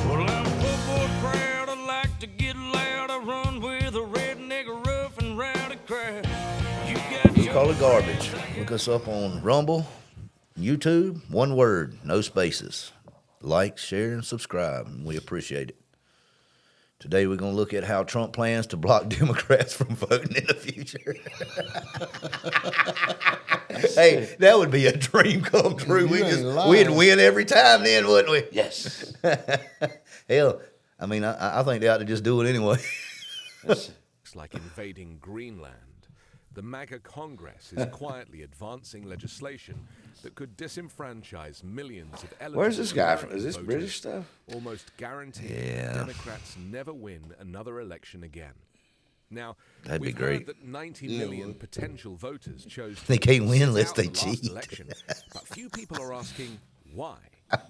Well, I'm a football crowd. I like to get loud. I run with a redneck, rough and rowdy crowd. We call it garbage. Look us up on Rumble, YouTube, one word, no spaces. Like, share, and subscribe. We appreciate it. Today we're going to look at how Trump plans to block Democrats from voting in the future. Hey, that would be a dream come true. We'd win every time then, wouldn't we? Yes. Hell, I mean, I think they ought to just do it anyway. It's like invading Greenland. The MAGA Congress is quietly advancing legislation that could disenfranchise millions of eligible Where's this guy from? American Is this voters, British stuff? almost guaranteeing Yeah. Democrats never win another election again. Now, That'd be we've great. heard that 90 million potential voters chose to They can't win sit unless out they the last cheat. election, but few people are asking why. And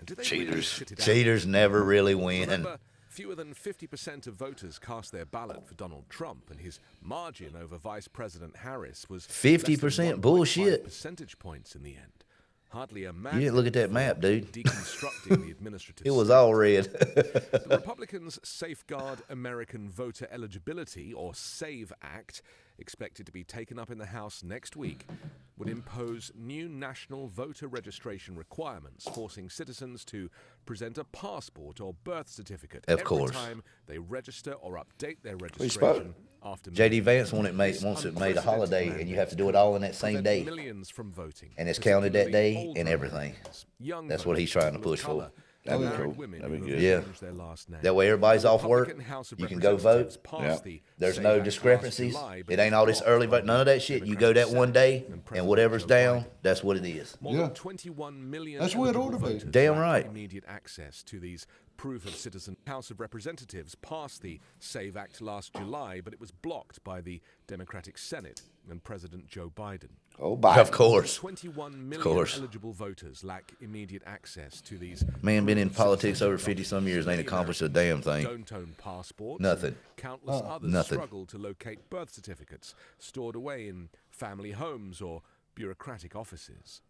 do they really Cheaters. sit it out? Cheaters never really win. Remember, fewer than 50% of voters cast their ballot for Donald Trump, and his margin over Vice President Harris was 50% 1.5 bullshit. percentage points in the end. Hardly a You didn't look at that map, dude. Deconstructing the administrative It was state. all red. The Republicans' Safeguard American Voter Eligibility, or SAVE Act, expected to be taken up in the House next week, would impose new national voter registration requirements, forcing citizens to present a passport or birth certificate Of every course. time they register or update their spoke. registration after J.D. moving. Vance wants it made a holiday, and you have to do it all in that same Prevent day. millions from voting, And it's counted that particularly day older and everything. Americans, young That's what he's voters, trying to people of push for. color, That'd be and married cool. women That'd who be have good. Yeah. changed their last name. That way everybody's off work. Republican House of You can go vote. Representatives passed Yeah. the There's SAVE no Act last discrepancies. July, but It ain't all this blocked early by vote, none of that shit. You go that Democratic one day, Senate and President whatever's Joe down, Biden. that's what it is. More Yeah. than 21 million That's where it eligible ought to be. voters Damn lack right. immediate access to these proof of citizen. House of Representatives passed the SAVE Act last July, but it was blocked by the Democratic Senate and President Joe Biden. Oh, Biden. Of course. 21 million course. eligible voters lack immediate access to these. Man, been in proof of politics citizenship over 50-some years, documents. ain't accomplished a damn thing. Don't own passports. Nothing. and Countless others Nothing. struggle to locate birth certificates stored away in family homes or bureaucratic offices.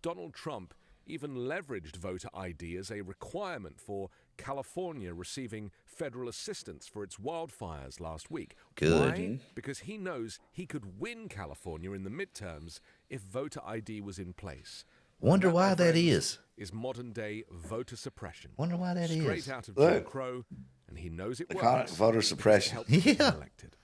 Donald Trump even leveraged voter ID as a requirement for California receiving federal assistance for its wildfires last week. Good. Why? Because he knows he could win California in the midterms if voter ID was in place. Wonder And why my that friends, is. modern-day voter suppression. Wonder why that is. Straight out of Look. Jim Crow, and he knows it They call it works. voter because it suppression. helps him get Yeah. elected.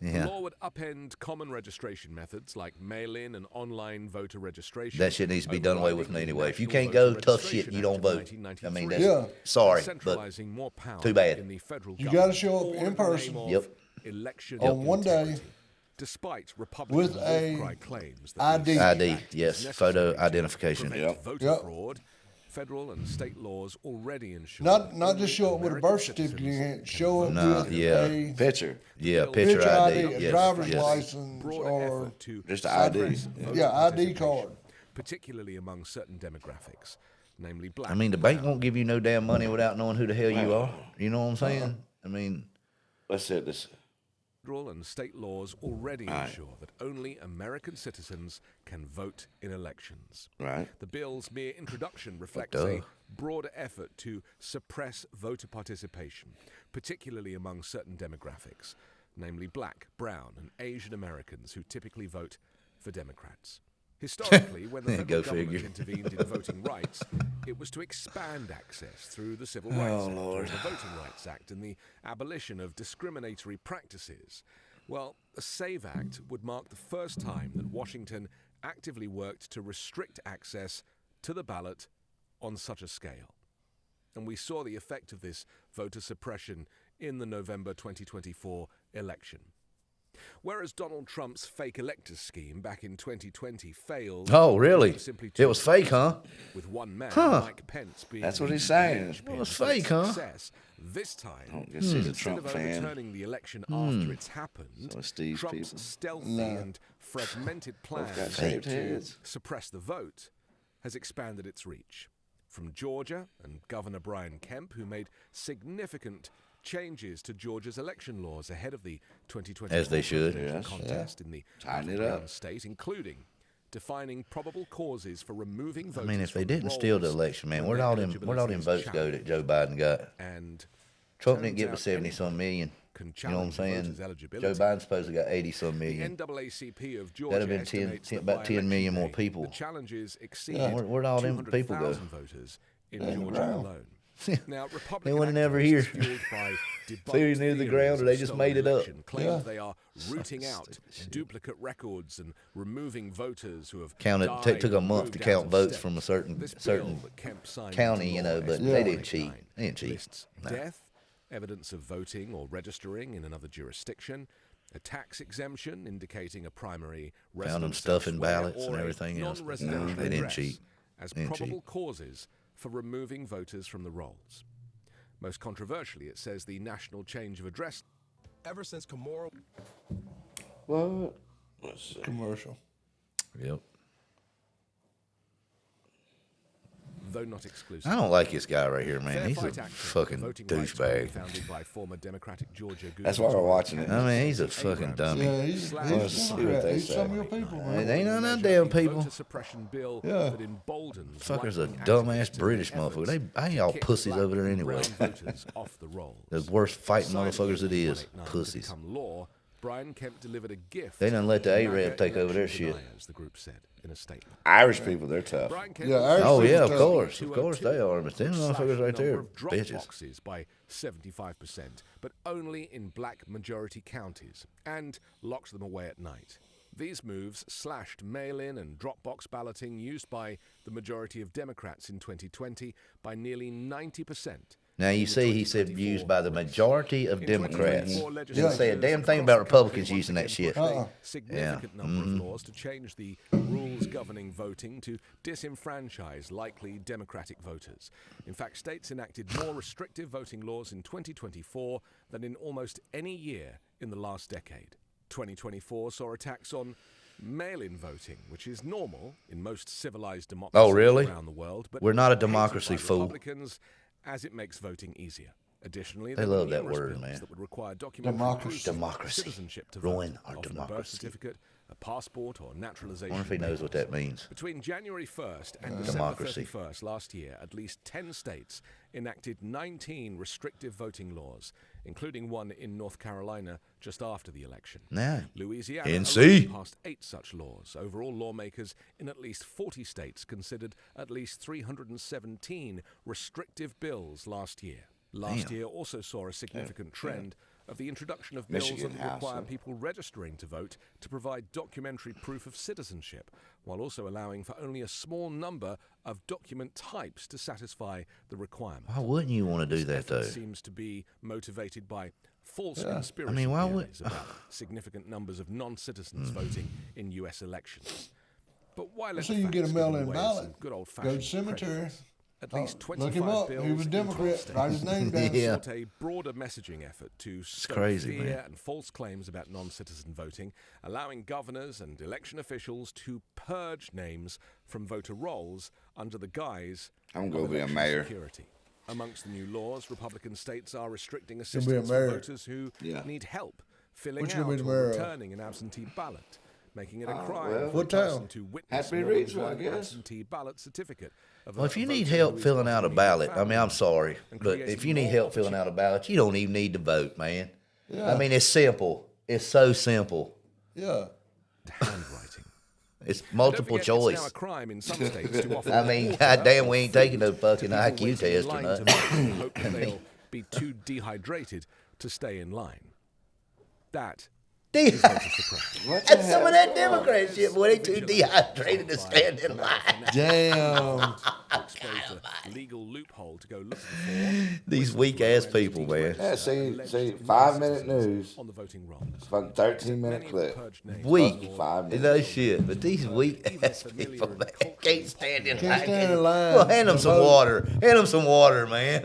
Yeah. The law would upend common registration methods like mail-in and online voter registration. That shit needs to be done away with overriding the anyway. If you National can't go, Voter tough Registration shit, you Act don't of vote. I mean, 1993, Yeah. sorry, but centralizing more power too bad. in the federal You government, gotta show up all in the person. name of Yep. Election On one day integrity. Despite Republican with a war cry claims that ID. the ID, Act is yes, necessary photo to identification. prevent Yep. voter Yep. fraud, federal and state laws already ensure Not just show it with a birth American certificate, you citizens can't show it No, with yeah. a Picture. Yeah, picture picture ID, ID. a Yes, driver's yes. license, broader or effort to Just a ID. suppress voter ID participation, card. particularly among certain demographics, namely black. I mean, the bank won't give you no damn money without knowing who the hell you are. You know what I'm saying? I mean, Let's see this. Federal and state laws already Right. ensure that only American citizens can vote in elections. Right. The bill's mere introduction reflects Duh. a broader effort to suppress voter participation, particularly among certain demographics, namely black, brown, and Asian Americans who typically vote for Democrats. Historically, when the federal Go government figure. intervened in voting rights, it was to expand access through the Civil Rights Act, Lord. the Voting Rights Act, and the abolition of discriminatory practices. Well, the SAVE Act would mark the first time that Washington actively worked to restrict access to the ballot on such a scale. And we saw the effect of this voter suppression in the November 2024 election. Whereas Donald Trump's fake electors scheme back in 2020 failed. Oh, really? simply It was fake, huh? With one man, Huh. Mike Pence, being That's what the he's saying. linchpin It was for its fake, huh? success. This time, I don't guess he's a instead Trump of fan. overturning the election after it's happened, So are Steve's Trump's people. stealthy and fragmented plan got shaved to heads. suppress the vote has expanded its reach. from Georgia and Governor Brian Kemp, who made significant changes to Georgia's election laws ahead of the 2020 As they should. contest in the Tighten it battleground up. state, including defining probable causes for removing I voters. mean, if they from the didn't steal the rolls election, man, when where'd their all them eligibility is votes go that challenged. Joe Biden got? And Trump turns didn't get out but 70-some million. can You know what I'm challenge saying? voters' Joe eligibility. Biden supposed to got 80-some The million. NAACP of Georgia That'd have been 10 estimates that about by 10 million election more day, people. The challenges exceeded Where'd all them people go? 200,000 voters in Georgia alone. Now, Republican wasn't never activists here. fueled by Theory debunked near the theories ground, or of they just stolen made it up. election claimed Yeah. they are rooting out duplicate records and removing voters who have Counted, died took a or month to moved count out of votes state. from a certain This bill that Kemp signed into county, you law, know, but SB they 189, didn't cheat. They didn't cheat. lists No. death, evidence of voting or registering in another jurisdiction, a tax exemption indicating a primary Found them residence stuffing elsewhere, ballots and or a everything else. but No, non-residential they didn't address cheat. as They didn't probable cheat. causes for removing voters from the rolls. Most controversially, it says the national change of address Ever since Kamora What? Let's see. commercial. Yep. though not exclusive. I don't like this guy right here, man. Fair He's a Fight Action, fucking voting rights group douchebag. founded by former Democratic Georgia That's why we're watching it. I mean, he's a fucking dummy. Yeah, he's Let's see what they He's some of say. your people, It man. ain't none of them measure damn a people. voter suppression bill Yeah. that emboldens Fuckers a right-wing dumbass activists in British their efforts motherfucker. They ain't to all kick pussies black over there and anyway. brown voters off the rolls. The worst fighting Signing motherfuckers it is. 189 to Pussies. become law, Brian Kemp delivered a gift. They done let the to Arab MAGA take over their election shit. deniers, the group said in a statement. Irish people, they're tough. Brian Kemp Yeah, also Irish Oh people yeah, of tough. course they are. But them which slashed motherfuckers the right there, number of drop bitches. boxes by 75%, but only in black majority counties, and locked them away at night. These moves slashed mail-in and drop box balloting used by the majority of Democrats in 2020 by nearly 90%. Now you in the see, he said 2024 used by the race. majority of In Democrats. 2024, Didn't say a damn thing legislatures about across the country Republicans once using that again shit. pushed a Uh-uh. significant number of laws to change the rules governing voting to disenfranchise likely Democratic voters. In fact, states enacted more restrictive voting laws in 2024 than in almost any year in the last decade. 2024 saw attacks on mail-in voting, which is normal in most civilized democracies really? around the world. But We're not a hated by democracy, fool. Republicans, as it makes voting easier. Additionally, They there were love that numerous word, bills man. that would require documentary Democracy. proof of Democracy. citizenship to Ruin vote, our often a birth democracy. certificate, a passport, or I naturalization. wonder if he knows what that means. Between January 1st and December Democracy. 31st last year, at least 10 states enacted 19 restrictive voting laws, including one in North Carolina just after the election. Nah. Louisiana NC. alone passed 8 such laws. Overall, lawmakers in at least 40 states considered at least 317 restrictive bills last year. Last Damn. year also saw a significant trend of the introduction of Michigan bills that House, require huh? people registering to vote to provide documentary proof of citizenship, while also allowing for only a small number of document types to satisfy the requirement. Why wouldn't you want to do that Effort though? seems to be motivated by false conspiracy I mean, why would- theories about significant numbers of non-citizens voting in U.S. elections. But why let So the you can get a facts get in the mail-in way of ballot. some good Go old-fashioned to cemetery. prejudice? At least Look 25 him up. bills He was in Democrat. 12 Write his states name down. Yeah. sought a broader messaging effort to stoke crazy, fear man. and false claims about non-citizen voting, allowing governors and election officials to purge names from voter rolls under the guise I'm gonna of be a election mayor. security. Amongst the new laws, Republican states are restricting be a assistance mayor. for voters who Yeah. need help filling What you out gonna be the or mayor of? returning an absentee ballot, making it a Oh, crime well. for What a person town? to witness Happy more than Reedsville, I one guess. absentee ballot certificate. Of Well, a if you voter need who help is filling not out a immediate ballot, I mean, family I'm sorry, and but creating if you need more help filling out a ballot, you don't even need to vote, man. I mean, it's simple. It's so simple. Yeah. handwriting. It's Don't multiple forget, choice. It's now a crime in some states to offer I mean, water goddamn, or we ain't food taking no fucking to people IQ waiting in test or line to nothing. vote and hope that they'll be too dehydrated to stay in line. That is voter suppression. What the That's some hell? of that Democrat shit, boy. They too dehydrated to stand in line. Damn. Expose the legal loophole to go looking for These weak ass people, man. Yeah, see, 5-minute news, on the voting rolls. fucking 13-minute clip. Weak. 5 minutes. No shit, but these weak ass people, man, can't stand in Can't line. stand in line. Well, hand them some Vote. water. Hand them some water, man.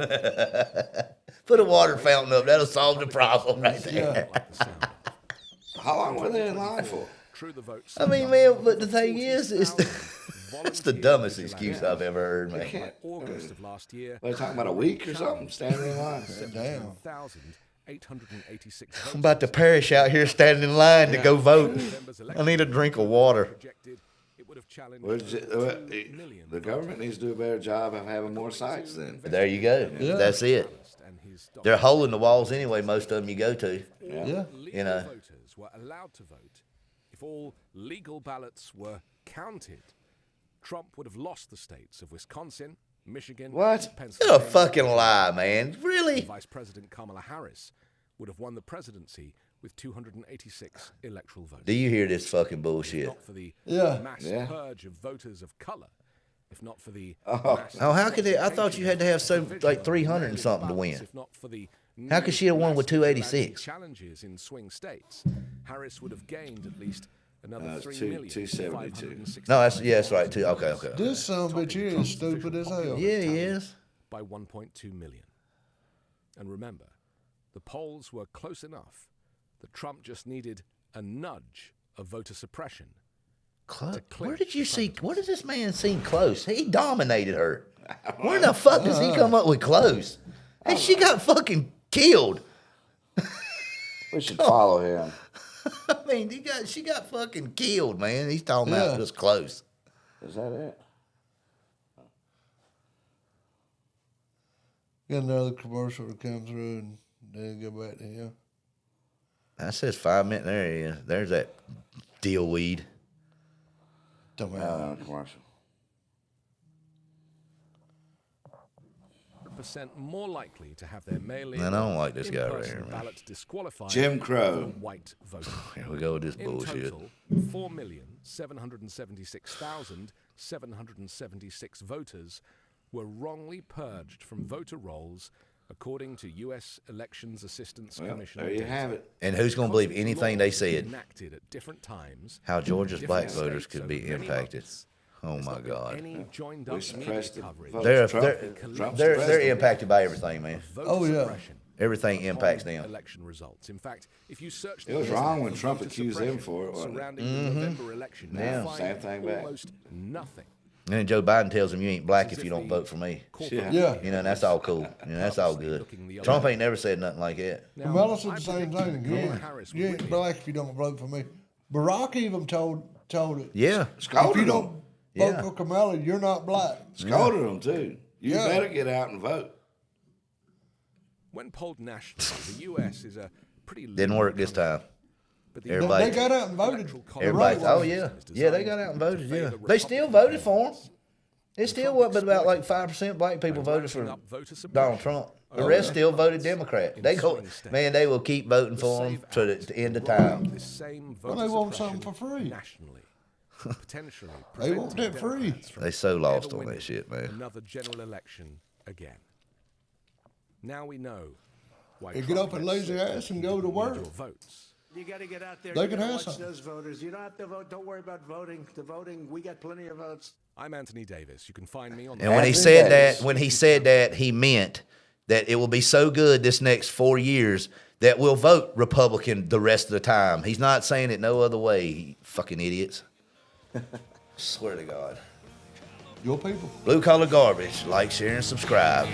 Put a water fountain up. That'll solve the problem right there. Like the sound of. How long were they in line for? True, the votes. I mean, man, but the thing is, That's the dumbest excuse I've ever heard, They man. can't. August of last year, They're talking about a week or something, standing in line. Damn. 886 I'm about to perish out here standing in line to go vote. November's I need a drink of water. projected it would have challenged Where's over it- 2 million The government needs to do a better job of having more sites then. There you go. Yeah. That's it. and his They're holding the walls anyway, most of them you go to. Yeah. legal know. voters were allowed to vote, if all legal ballots were counted, Trump would have lost the states of Wisconsin, Michigan, What? You're a Pennsylvania. fucking lie, man. Really? Vice President Kamala Harris would have won the presidency with 286 electoral votes. Do you hear this fucking If bullshit? not for the Yeah. mass Yeah. purge of voters of color, if not for the Oh, how could they? I thought you had to have like 300 and something to win. If not for the How could she have won with 286? challenges in swing states, Harris would have gained at least another it's 3,560,000 No, that's right too. Okay. This son of a bitch here is stupid as hell. Yeah, he is. by 1.2 million. And remember, the polls were close enough that Trump just needed a nudge of voter suppression. Close. click Where did you the see? What does this man seen close? He dominated her. Where the fuck does he come up with close? Hey, she got fucking killed. We should follow him. I mean, she got fucking killed, man. He's talking about Yeah. just close. Is that it? Got another commercial to come through and then go back to him. That says 5 minutes. There he is. There's that deal weed. Don't No, matter. no, commercial. 100% more likely to have their mail-in Man, I don't like this guy right in-person here, man. ballots disqualified Jim Crow. than white voters. Here we go with this In bullshit. total, 4,776,776 voters were wrongly purged from voter rolls, according to U.S. Elections Assistance Well, Commission. there you data. have it. And who's going to believe Because anything they laws said? enacted at different times, How Georgia's black different voters states could over be many impacted. months, Oh there's my not been God. any joined We up media suppressed the coverage votes. They're Trump's they're president. impacted by everything, man. of voter Oh, yeah. suppression Everything upon impacts them. election results. In fact, if you search It was the wrong internet when for Trump voter accused them suppression for it, wasn't it? surrounding the November election, Yeah. you'll find Same thing back. almost nothing. And then Joe Biden tells them you ain't black It's if as you don't the vote for me. corporate Yeah. Yeah. You know, and that's all cool. You know, that's all good. Trump ain't never said nothing like that. Now, Kamala said I the same predicted thing Kamala again. Harris You would ain't win. black if you don't vote for me. Barack even told it. Yeah. If you Scolded don't him. vote Yeah. for Kamala, you're not black. Scolded him, too. You Yeah. better get out and vote. When polled nationally, the U.S. is a pretty Didn't work this time. But the Everybody- They got out and voted. Electoral college Everybody, right oh way. yeah, is yeah, they designed got out and to voted. favor Yeah, the they still Republican voted for him. candidates. It still wasn't, but about like 5% black people By voted for ramping up voter suppression Donald Trump. The over rest still voted ballots Democrat. in They go, swing states. man, they will keep voting The for him SAVE to Act the end of will roll time. this same Well, voter they want suppression something for free. nationally, potentially They want preventing that free. Democrats from They so lost ever on that winning shit, man. Another general election again. Now we know why They get Trump up and gets lazy ass and go to need work. your votes. You got to get out there. They You can gotta have watch something. those voters. You don't have to vote. Don't worry about voting. The voting, we got plenty of votes. I'm Anthony Davis. You can find me on And when he Anthony said Davis. that, he meant that it will be so good this next 4 years that we'll vote Republican the rest of the time. He's not saying it no other way. You fucking idiots. Swear to God. Your people. Blue collar garbage. Like, share, and subscribe.